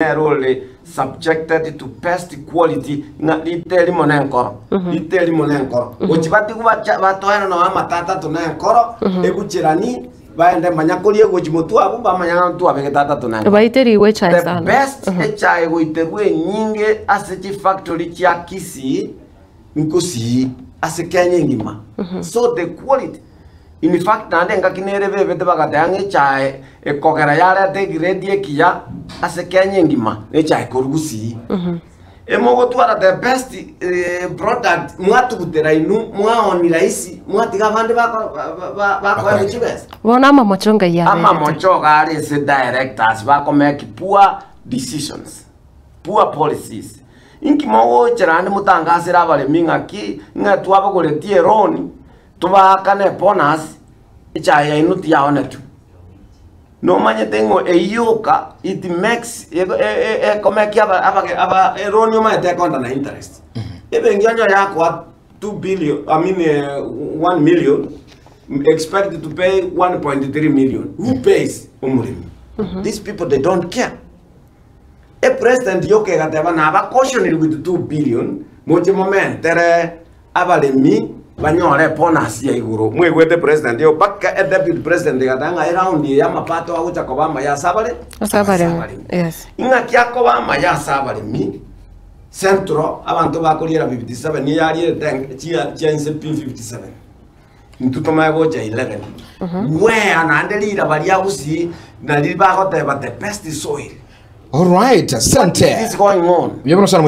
Role subjected to pest quality na liteli monenkoro liteli monenkoro uchibati kuba batoera no amatata tunenkoro eguchirani baende manyakolie gochimutu abu bamanya tu abegeta tunenkoro baiteri we chai sana the best chai goiterwe nyinge asechi factory chia Kisii nkosi asekenye ngima so the quality in fact nande ngakinere bebe tebagatange chai ekogera yare te grade ekiya asekenye ngima ne chai korugusi emogo twara the best product mwatu gutera inu mwaoni raisi mwatiga bande bako ebechibes bona mamochonga ya ama mochoga ari se directors bako make poor decisions poor policies inki mogo cherande mutangasira bale mingaki ngatwa bakoletie loan tubakane bonus ichaya inuti yaone tu no manye tengo eyoka it makes komeki aba eroni ma te konta na interest ebe nganyo yako 2 billion I mean 1 million expected to pay 1.3 million who pays umurimi these people they don't care a president yoke gateba na ba cautionary with 2 billion moche moment tere abalemi banyore bonus ya iguru mwegwete president yo baka deputy president gatanga around ya mapato agucha kobama ya sabale yes inga kyako bama ya sabale mi centro abantu bakoliera 57 ni yari tank chia 57 ntuto magoja 11 we anandelira bali agusi na libako te bate pest soil. All right, asante. What is going on?